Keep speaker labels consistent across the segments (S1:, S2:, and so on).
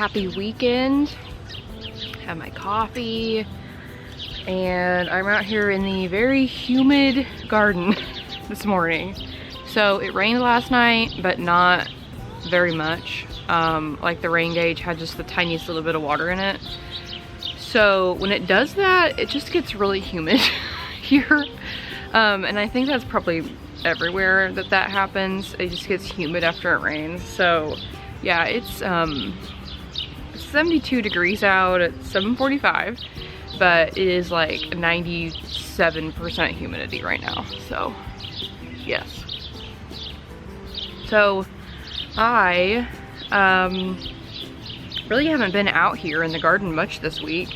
S1: happy weekend. Have my coffee, and I'm out here in the very humid garden this morning. So it rained last night, but not very much. Like the rain gauge had just the tiniest little bit of water in it. So when it does that, it just gets really humid here. And I think that's probably everywhere that happens. It just gets humid after it rains. So yeah, it's 72 degrees out at 7:45, but it is like 97% humidity right now. So yes. So I really haven't been out here in the garden much this week.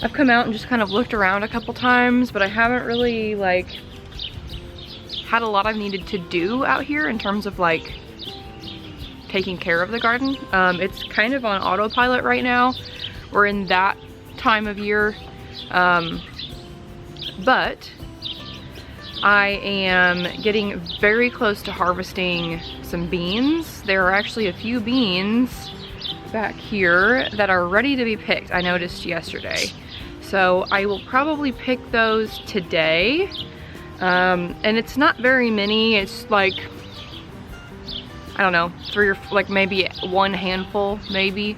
S1: I've come out and just kind of looked around a couple times, but I haven't really like had a lot I've needed to do out here in terms of like taking care of the garden. It's kind of on autopilot right now. We're in that time of year, but I am getting very close to harvesting some beans. There are actually a few beans back here that are ready to be picked, I noticed yesterday. So I will probably pick those today. And it's not very many. It's like, I don't know, 3 or like maybe one handful, maybe.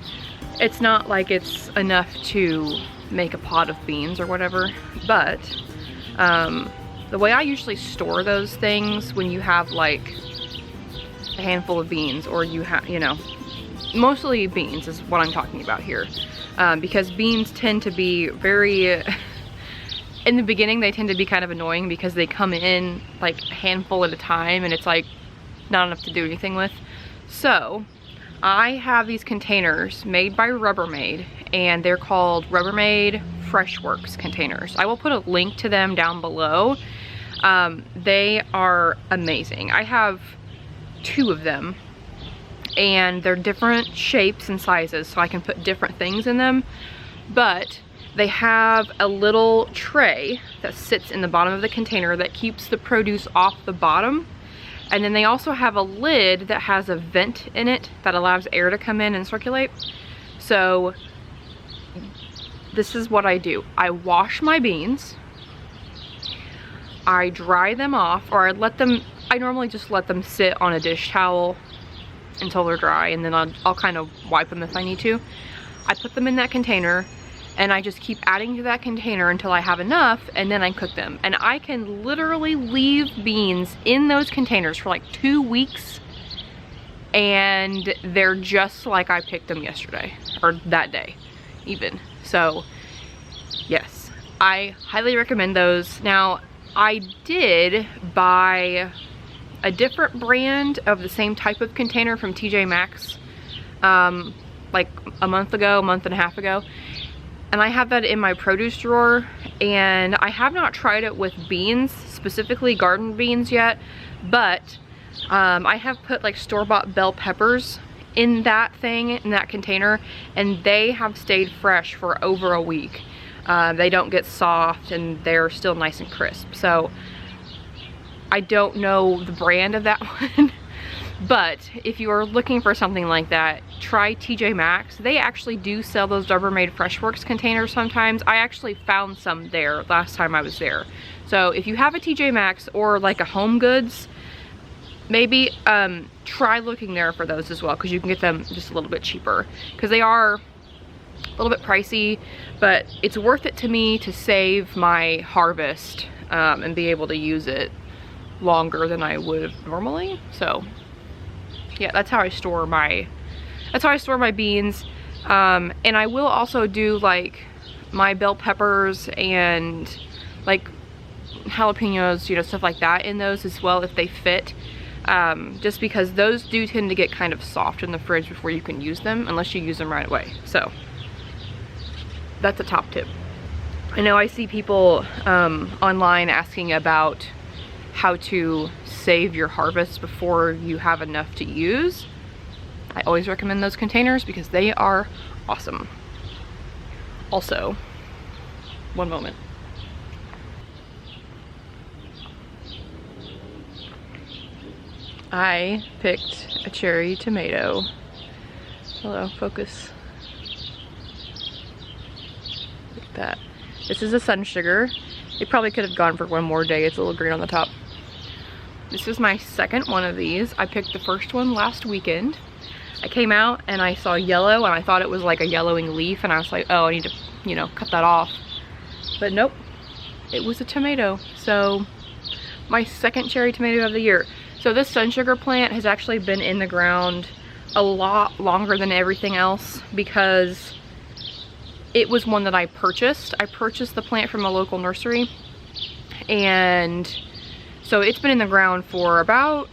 S1: It's not like it's enough to make a pot of beans or whatever, but the way I usually store those things, when you have like a handful of beans, or you have, you know, mostly beans is what I'm talking about here, because beans tend to be very in the beginning they tend to be kind of annoying because they come in like a handful at a time and it's like not enough to do anything with. So I have these containers made by Rubbermaid, and they're called Rubbermaid Freshworks containers. I will put a link to them down below. They are amazing. I have 2 of them, and they're different shapes and sizes, so I can put different things in them. But they have a little tray that sits in the bottom of the container that keeps the produce off the bottom. And then they also have a lid that has a vent in it that allows air to come in and circulate. So this is what I do. I wash my beans, I dry them off, or I normally just let them sit on a dish towel until they're dry, and then I'll kind of wipe them if I need to. I put them in that container, and I just keep adding to that container until I have enough, and then I cook them. And I can literally leave beans in those containers for like 2 weeks, and they're just like I picked them yesterday, or that day even. So yes, I highly recommend those. Now, I did buy a different brand of the same type of container from TJ Maxx like a month and a half ago. And I have that in my produce drawer, and I have not tried it with beans, specifically garden beans yet, but I have put like store-bought bell peppers in that thing, in that container, and they have stayed fresh for over a week. They don't get soft, and they're still nice and crisp. So I don't know the brand of that one. But if you are looking for something like that, try TJ Maxx. They actually do sell those Rubbermaid Freshworks containers sometimes. I actually found some there last time I was there. So if you have a TJ Maxx or like a Home Goods, maybe try looking there for those as well, because you can get them just a little bit cheaper, because they are a little bit pricey, but it's worth it to me to save my harvest and be able to use it longer than I would normally. So yeah, that's how I store my beans. And I will also do like my bell peppers and like jalapenos, you know, stuff like that in those as well if they fit. Just because those do tend to get kind of soft in the fridge before you can use them, unless you use them right away. So that's a top tip. I know I see people online asking about how to save your harvest before you have enough to use. I always recommend those containers because they are awesome. Also, one moment. I picked a cherry tomato. Hello, focus. This is a sun sugar. It probably could have gone for one more day. It's a little green on the top. This is my second one of these. I picked the first one last weekend. I came out and I saw yellow and I thought it was like a yellowing leaf, and I was like, oh, I need to, you know, cut that off. But nope, it was a tomato. So my second cherry tomato of the year. So this sun sugar plant has actually been in the ground a lot longer than everything else because it was one that I purchased. I purchased the plant from a local nursery, and so it's been in the ground for about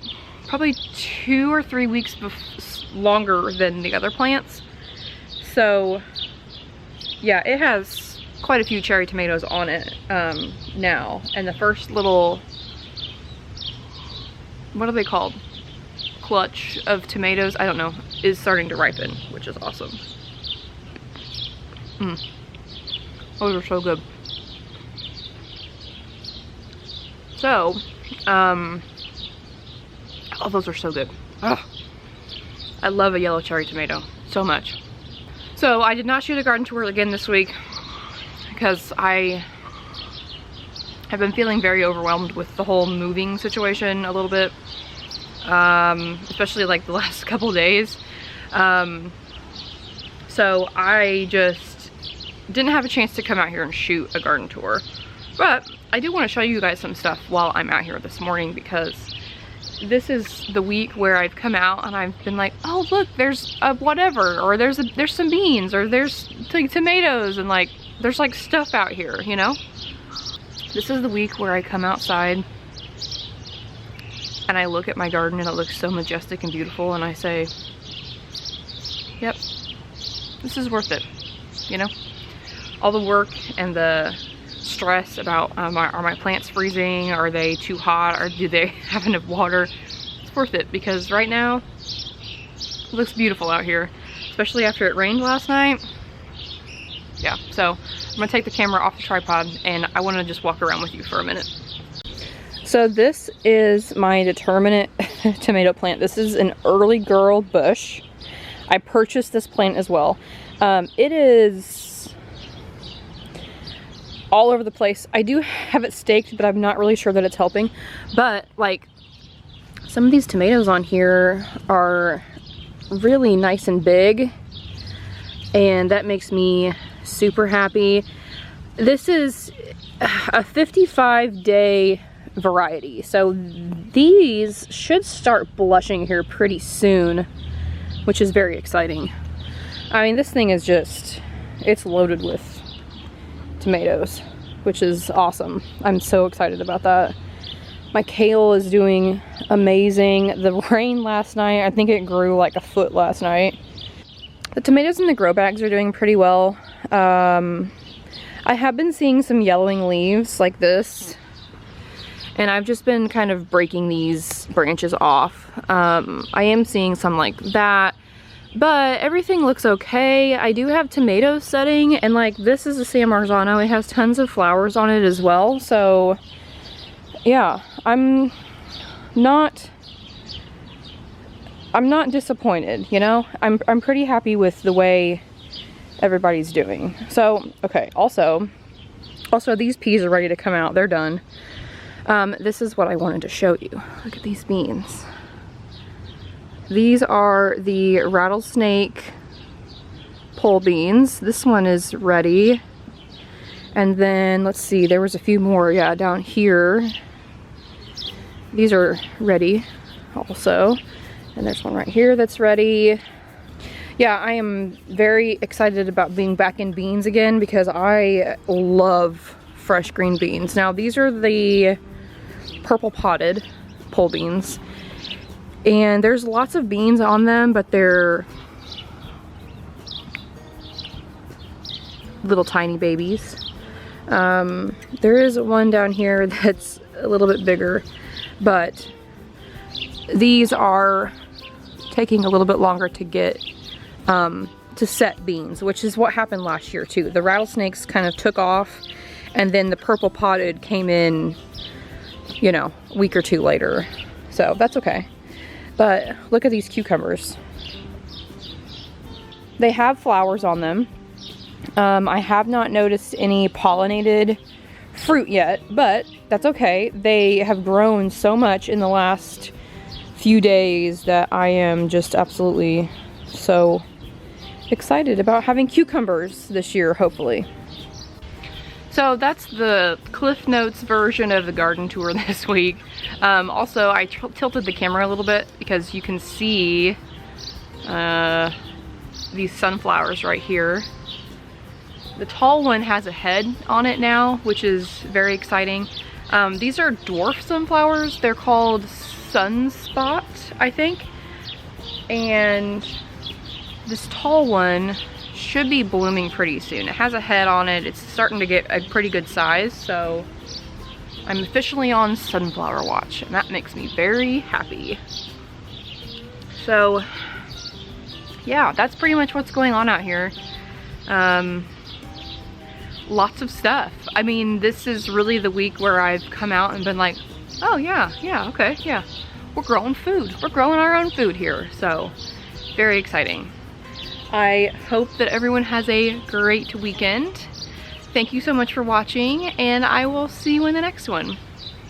S1: probably 2 or 3 weeks longer than the other plants. So yeah, it has quite a few cherry tomatoes on it now, and the first little, what are they called, clutch of tomatoes, I don't know, is starting to ripen, which is awesome. Those are so good. So oh, those are so good. Ugh. I love a yellow cherry tomato so much. So I did not shoot a garden tour again this week because I have been feeling very overwhelmed with the whole moving situation a little bit, especially like the last couple days. So I just didn't have a chance to come out here and shoot a garden tour, but I do want to show you guys some stuff while I'm out here this morning, because this is the week where I've come out and I've been like, oh look, there's a whatever, or there's some beans, or there's like tomatoes, and like there's like stuff out here, you know. This is the week where I come outside and I look at my garden and it looks so majestic and beautiful, and I say, yep, this is worth it, you know. All the work and the stress about are my plants freezing, are they too hot, or do they have enough water, it's worth it, because right now it looks beautiful out here, especially after it rained last night. Yeah, so I'm gonna take the camera off the tripod and I want to just walk around with you for a minute. So this is my determinate tomato plant. This is an early girl bush. I purchased this plant as well. It is all over the place. I do have it staked, but I'm not really sure that it's helping. But like, some of these tomatoes on here are really nice and big, and that makes me super happy. This is a 55-day variety, so these should start blushing here pretty soon, which is very exciting. I mean, this thing is just, it's loaded with tomatoes, which is awesome. I'm so excited about that. My kale is doing amazing. The rain last night, I think it grew like a foot last night. The tomatoes in the grow bags are doing pretty well. I have been seeing some yellowing leaves like this, and I've just been kind of breaking these branches off. I am seeing some like that, but everything looks okay. I do have tomatoes setting, and like this is a San Marzano. It has tons of flowers on it as well. So yeah, I'm not disappointed, you know. I'm pretty happy with the way everybody's doing. So okay, also these peas are ready to come out. They're done. This is what I wanted to show you. Look at these beans. These are the rattlesnake pole beans. This one is ready. And then let's see, there was a few more, yeah, down here. These are ready also. And there's one right here that's ready. Yeah, I am very excited about being back in beans again, because I love fresh green beans. Now these are the purple potted pole beans, and there's lots of beans on them, but they're little tiny babies. There is one down here that's a little bit bigger, but these are taking a little bit longer to get to set beans, which is what happened last year too. The rattlesnakes kind of took off, and then the purple potted came in, you know, a week or two later. So that's okay. But look at these cucumbers. They have flowers on them. I have not noticed any pollinated fruit yet, but that's okay. They have grown so much in the last few days that I am just absolutely so excited about having cucumbers this year, hopefully. So that's the Cliff Notes version of the garden tour this week. Also, I tilted the camera a little bit because you can see these sunflowers right here. The tall one has a head on it now, which is very exciting. These are dwarf sunflowers. They're called Sunspot, I think. And this tall one should be blooming pretty soon. It has a head on it. It's starting to get a pretty good size, so I'm officially on sunflower watch, and that makes me very happy. So yeah, that's pretty much what's going on out here. Lots of stuff. I mean, this is really the week where I've come out and been like, oh yeah, okay, yeah. We're growing food. We're growing our own food here. So very exciting. I hope that everyone has a great weekend. Thank you so much for watching, and I will see you in the next one.